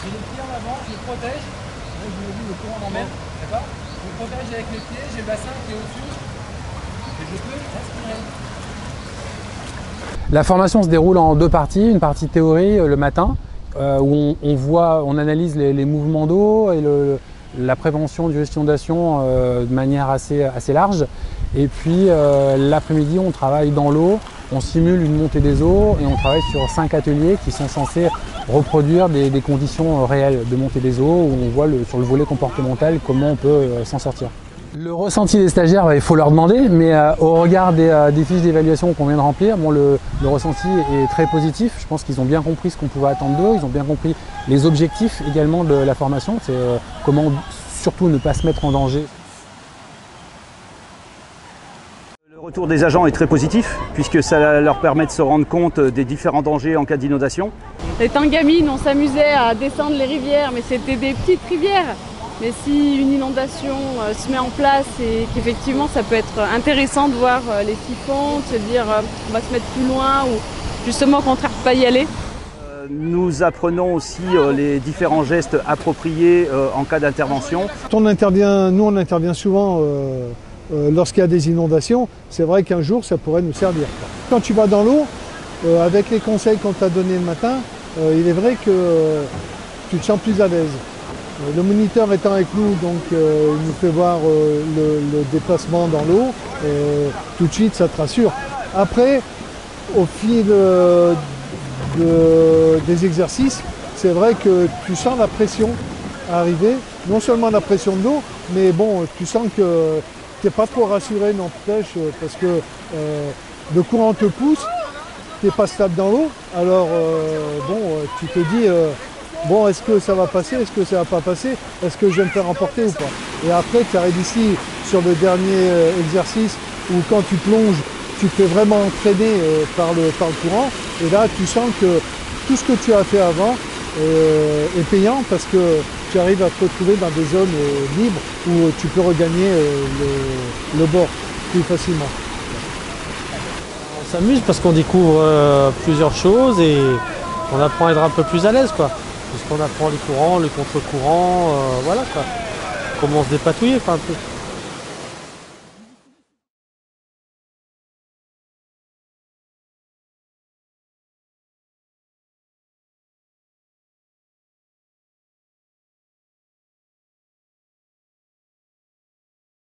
J'ai les pieds en avant, je me protège. Là, je vous ai dit, le courant m'emmène. D'accord? Je me protège avec les pieds, j'ai le bassin qui est au-dessus. Et je peux respirer. La formation se déroule en deux parties. Une partie théorie le matin, où on analyse les mouvements d'eau et la prévention du risque d'inondation de manière assez large. Et puis l'après-midi, on travaille dans l'eau, on simule une montée des eaux et on travaille sur 5 ateliers qui sont censés reproduire des conditions réelles de montée des eaux, où on voit sur le volet comportemental comment on peut s'en sortir. Le ressenti des stagiaires, il faut leur demander, mais au regard des fiches d'évaluation qu'on vient de remplir, bon, le ressenti est très positif. Je pense qu'ils ont bien compris ce qu'on pouvait attendre d'eux, ils ont bien compris les objectifs également de la formation, c'est comment surtout ne pas se mettre en danger. Le retour des agents est très positif, puisque ça leur permet de se rendre compte des différents dangers en cas d'inondation. Étant gamine, on s'amusait à descendre les rivières, mais c'était des petites rivières. Mais si une inondation se met en place et qu'effectivement ça peut être intéressant de voir les siphons, de se dire on va se mettre plus loin ou justement au contraire pas y aller. Nous apprenons aussi les différents gestes appropriés en cas d'intervention. Nous on intervient souvent lorsqu'il y a des inondations. C'est vrai qu'un jour ça pourrait nous servir. Quand tu vas dans l'eau, avec les conseils qu'on t'a donnés le matin, il est vrai que tu te sens plus à l'aise. Le moniteur étant avec nous, donc il nous fait voir le déplacement dans l'eau, tout de suite ça te rassure. Après, au fil des exercices, c'est vrai que tu sens la pression arriver, non seulement la pression de l'eau, mais bon, tu sens que tu n'es pas trop rassuré, n'empêche, parce que le courant te pousse, tu n'es pas stable dans l'eau, alors bon, tu te dis bon, est-ce que ça va passer, est-ce que ça va pas passer, est-ce que je vais me faire emporter ou pas. Et après, tu arrives ici sur le dernier exercice où quand tu plonges, tu te fais vraiment entraîner par le courant. Et là, tu sens que tout ce que tu as fait avant est payant parce que tu arrives à te retrouver dans des zones libres où tu peux regagner le bord plus facilement. On s'amuse parce qu'on découvre plusieurs choses et on apprend à être un peu plus à l'aise, quoi. Puisqu'on apprend les courants, le contre-courant, voilà quoi. Comment se dépatouiller, enfin un peu.